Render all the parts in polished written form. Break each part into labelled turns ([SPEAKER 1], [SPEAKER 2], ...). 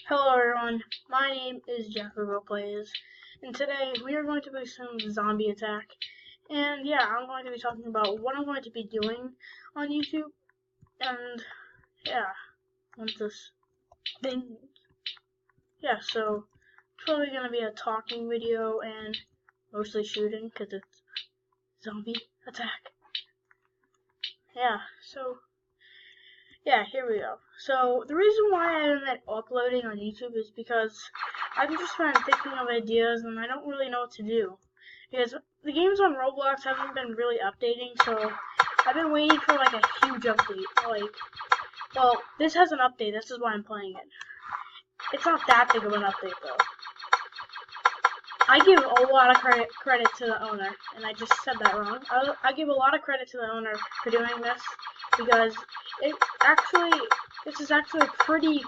[SPEAKER 1] Hello everyone, my name is Jeffrey Plays, and today we are going to be some zombie attack. And yeah, I'm going to be talking about what I'm going to be doing on YouTube, and yeah, once this thing, yeah, so it's probably going to be a talking video and mostly shooting, because it's zombie attack. Yeah, so yeah, here we go. So the reason why I haven't been uploading on YouTube is because I've just been thinking of ideas and I don't really know what to do. Because the games on Roblox haven't been really updating, so I've been waiting for like a huge update. Well, this has an update, this is why I'm playing it. It's not that big of an update though. I give a lot of credit to the owner, and I just said that wrong. I give a lot of credit to the owner for doing this, because this is actually a pretty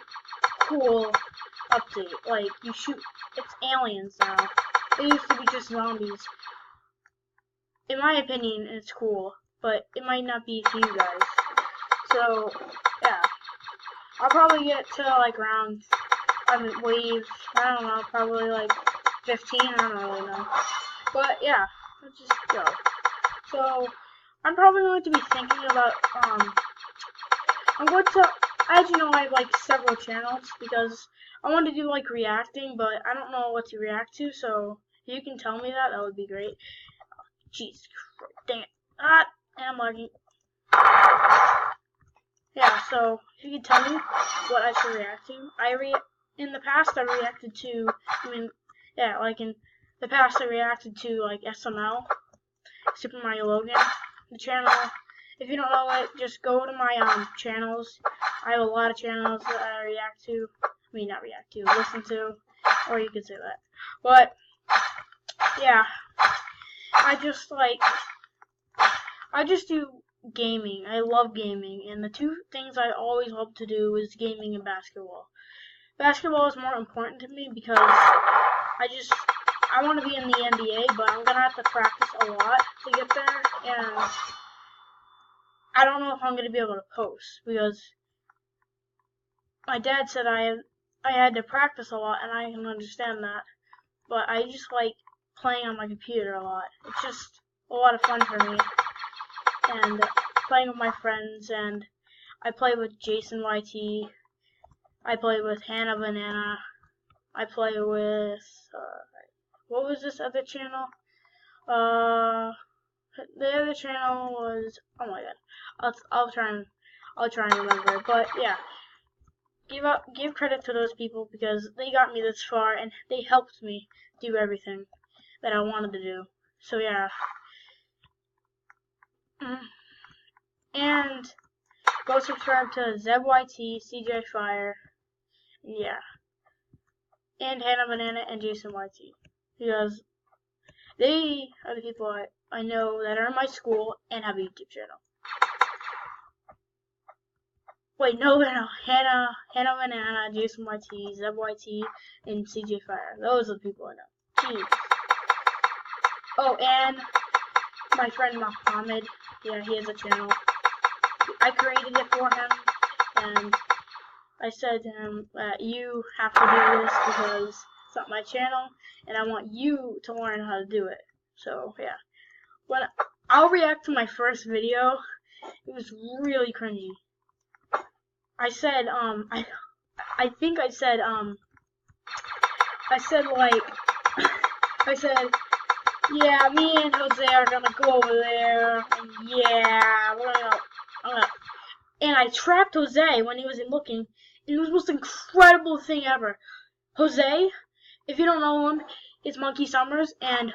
[SPEAKER 1] cool update. Like, it's aliens now. It used to be just zombies. In my opinion, it's cool, but it might not be to you guys. So, yeah. I'll probably get to, like, wave, I don't know, probably, like, 15, I don't really know. But, yeah, let's just go. So, I'm probably going to be thinking about, as you know, I have, like, several channels, because I want to do, like, reacting, but I don't know what to react to, so if you can tell me that, that would be great. Jeez, dang it. And I'm lagging. Yeah, so, if you can tell me what I should react to. In the past, I reacted to, in the past, I reacted to, like, SML, Super Mario Logan, the channel. If you don't know it, just go to my channels. I have a lot of channels that I react to. Not react to, listen to, or you could say that. But yeah, I just do gaming. I love gaming, and the two things I always love to do is gaming and basketball. Basketball is more important to me because I want to be in the NBA, but I'm gonna have to practice a lot to get there, and I don't know if I'm gonna be able to post because my dad said I had to practice a lot, and I can understand that. But I just like playing on my computer a lot. It's just a lot of fun for me, and playing with my friends. And I play with Jason YT. I play with Hannah Banana. I play with what was this other channel? The other channel was, oh my god, I'll try and remember. But yeah, give credit to those people because they got me this far and they helped me do everything that I wanted to do. So yeah, and go subscribe to ZebYT, CJ Fire, yeah, and Hannah Banana and Jason YT because they are the people I know that are in my school and have a YouTube channel. Wait, no, Hannah Banana, Jason YT, Zeb YT, and CJ Fire. Those are the people I know. Jeez. Oh, and my friend Muhammad. Yeah, he has a channel. I created it for him, and I said to him that you have to do this because it's not my channel, and I want you to learn how to do it. So, yeah. When I'll react to my first video, it was really cringy. I said, I think I said, yeah, me and Jose are gonna go over there, and yeah, and I trapped Jose when he wasn't looking, and it was the most incredible thing ever. Jose, if you don't know him, is Monkey Summers, and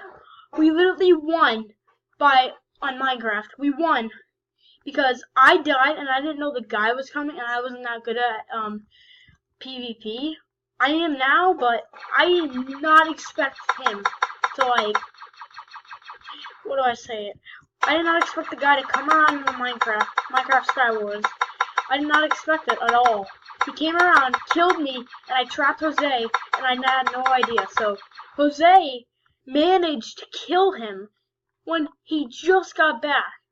[SPEAKER 1] we literally won on Minecraft. We won because I died and I didn't know the guy was coming, and I wasn't that good at PvP. I am now, but I did not expect him to, like, what do I say? I did not expect the guy to come around in the Minecraft Skywars. I did not expect it at all. He came around, killed me, and I trapped Jose, and I had no idea. So Jose managed to kill him when he just got back.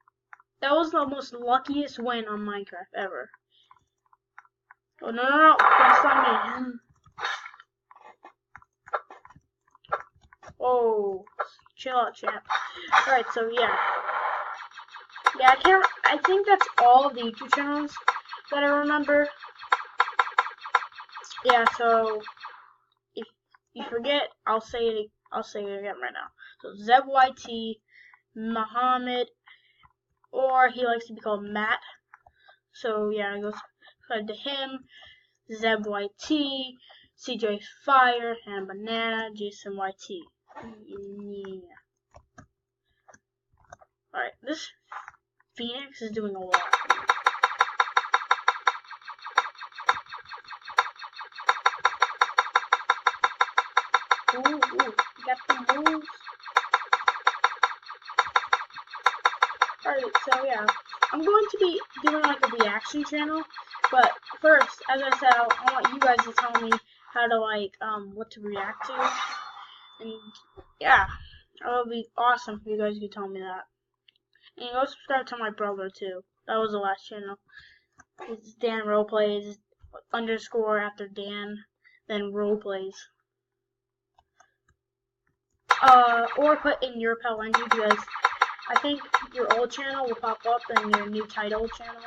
[SPEAKER 1] That was the most luckiest win on Minecraft ever. Oh, no, don't stop me. chill out, champ. Alright, so yeah. Yeah, I think that's all of the YouTube channels that I remember. Yeah, so if you forget, I'll say it again right now. So ZebYT, Muhammad, or he likes to be called Matt. So yeah, it goes to him, ZebYT, CJ Fire, and Banana, Jason YT. Yeah. Alright, this Phoenix is doing a lot. Ooh, got the moves. Alright, so yeah, I'm going to be doing like a reaction channel, but first, as I said, I want you guys to tell me how to like, what to react to, and yeah, that would be awesome if you guys could tell me that. And go subscribe to my brother too. That was the last channel. It's Dan Roleplays, underscore after Dan, then Roleplays. Or put in your Palenji because I think your old channel will pop up in your new title channel.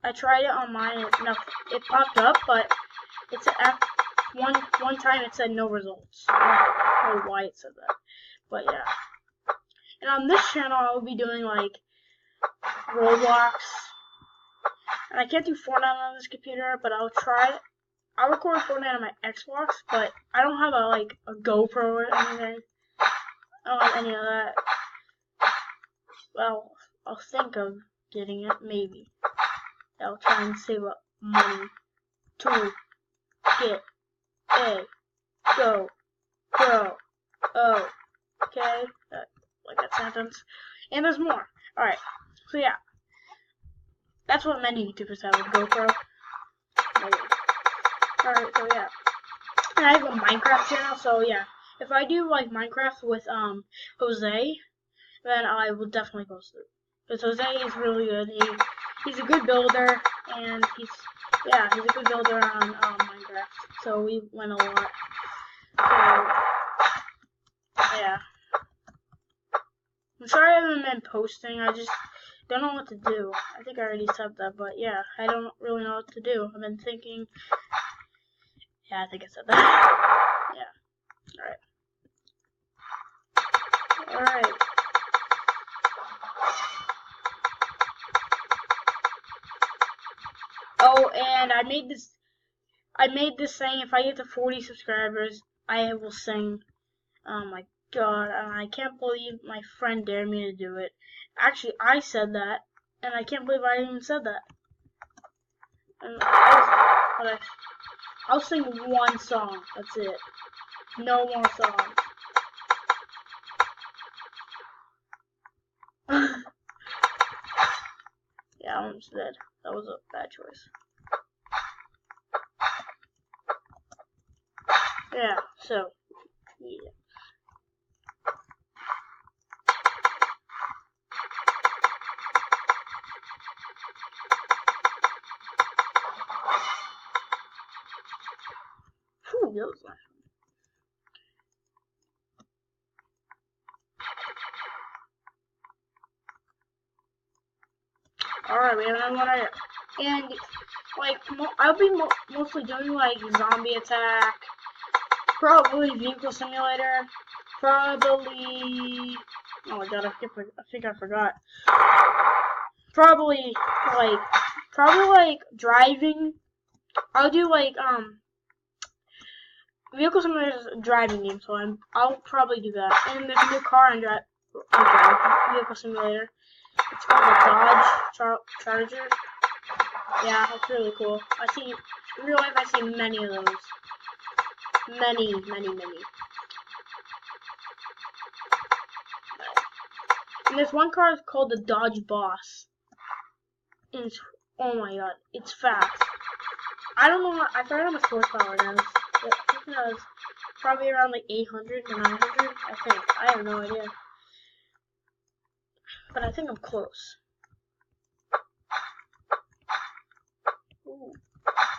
[SPEAKER 1] I tried it on mine, it popped up, but it's one time it said no results. I don't know why it said that, but yeah. And on this channel, I will be doing like Roblox, and I can't do Fortnite on this computer, but I'll try it. I'll record Fortnite on my Xbox, but I don't have a GoPro or anything. I don't have any of that. Well, I'll think of getting it, maybe. I'll try and save up money to get a GoPro. Oh, okay, like that sentence. And there's more. Alright, so yeah. That's what many YouTubers have, a GoPro. Maybe. Alright, so yeah. And I have a Minecraft channel, so yeah. If I do like Minecraft with Jose, then I will definitely post it. Because Jose is really good. He's a good builder, and he's a good builder on Minecraft. So we win a lot. So yeah. I'm sorry I haven't been posting. I just don't know what to do. I think I already said that, but yeah, I don't really know what to do. I've been thinking. Yeah, I think I said that. Yeah. Alright. Oh, and I made this saying, if I get to 40 subscribers, I will sing. Oh my god, and I can't believe my friend dared me to do it. Actually, I said that, and I can't believe I even said that. And I'll sing one song, that's it. No more songs. Yeah, I almost did. That was a bad choice. Yeah, so, yeah. Whew, that was nice. Alright, we have another one right here. And, like, I'll be mostly doing, like, Zombie Attack, probably Vehicle Simulator, probably, oh my god, I think I forgot. Probably driving. I'll do, like, Vehicle Simulator is a driving game, so I'll probably do that. And there's a new car on Vehicle Simulator. It's called the Dodge Charger. Yeah, it's really cool. In real life, I see many of those. Many. And there's one car called the Dodge Boss. And it's, oh my god, it's fast. I don't know, I forgot how much horsepower it has. I think it has probably around like 800 to 900, I think. I have no idea. But I think I'm close. Ooh,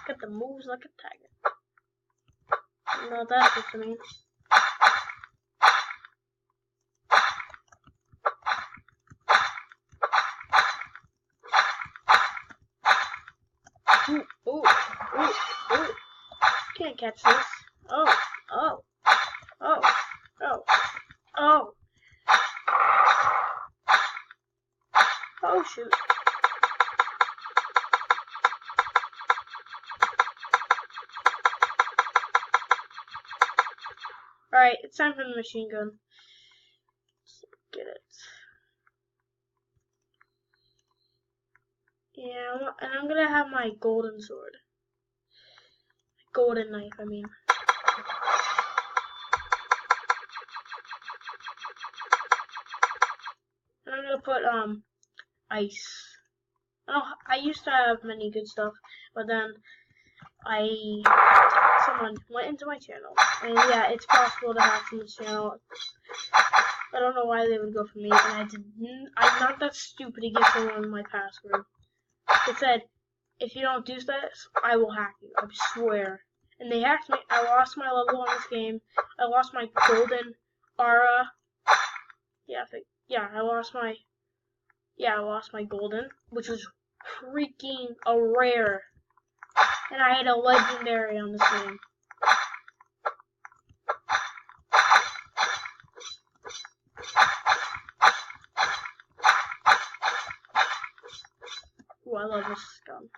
[SPEAKER 1] got the moves like a tiger. You know what that's what it means. catch this. Oh, oh, oh, oh, oh. Oh, shoot. Alright, it's time for the machine gun. Let's get it. Yeah, and I'm gonna have my golden sword. Golden knife, I mean. And I'm gonna put, ice. Oh, I used to have many good stuff, but then someone went into my channel, and yeah, it's possible to hack someone's channel. I don't know why they would go for me, and I'm not that stupid to give someone my password. It said, if you don't do this, I will hack you, I swear. And they hacked me. I lost my level on this game. I lost my golden aura. Yeah, I lost my golden, which was freaking a rare. And I had a legendary on this game. Ooh, I love this gun.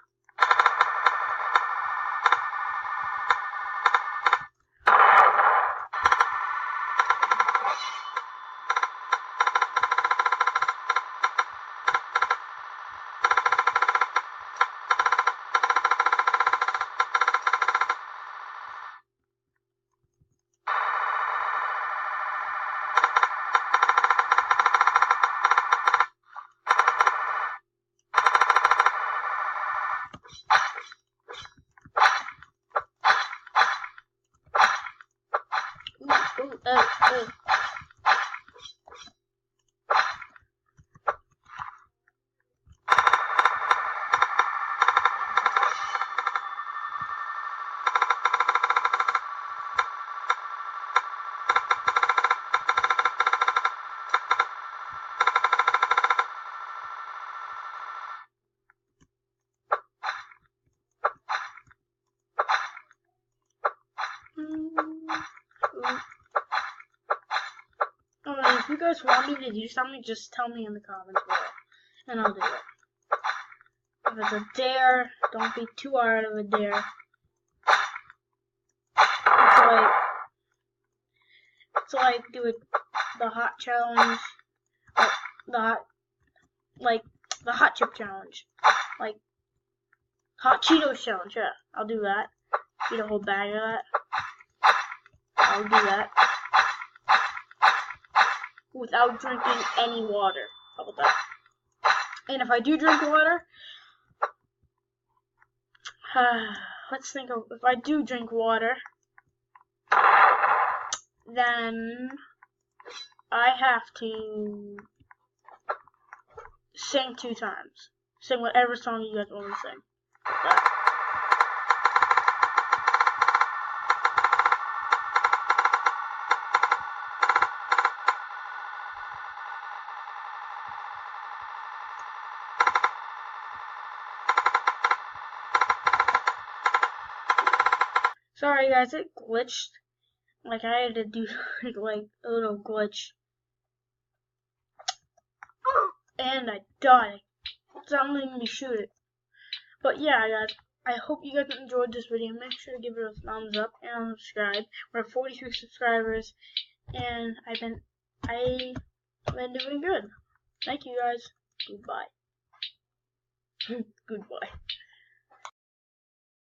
[SPEAKER 1] If you guys want me to do something, just tell me in the comments below, and I'll do it. If it's a dare, don't be too hard of a dare. It's like do the hot challenge, the hot chip challenge, like hot Cheetos challenge. Yeah, I'll do that. Eat a whole bag of that. I'll do that without drinking any water. How about that? And if I do drink water, let's think of, if I do drink water, then I have to sing 2 times. Sing whatever song you guys want me to sing. That. Sorry guys, it glitched. Like I had to do like a little glitch. And I died. It's not letting me shoot it. But yeah guys, I hope you guys enjoyed this video. Make sure to give it a thumbs up and subscribe. We're at 43 subscribers and I've been doing good. Thank you guys. Goodbye. Goodbye.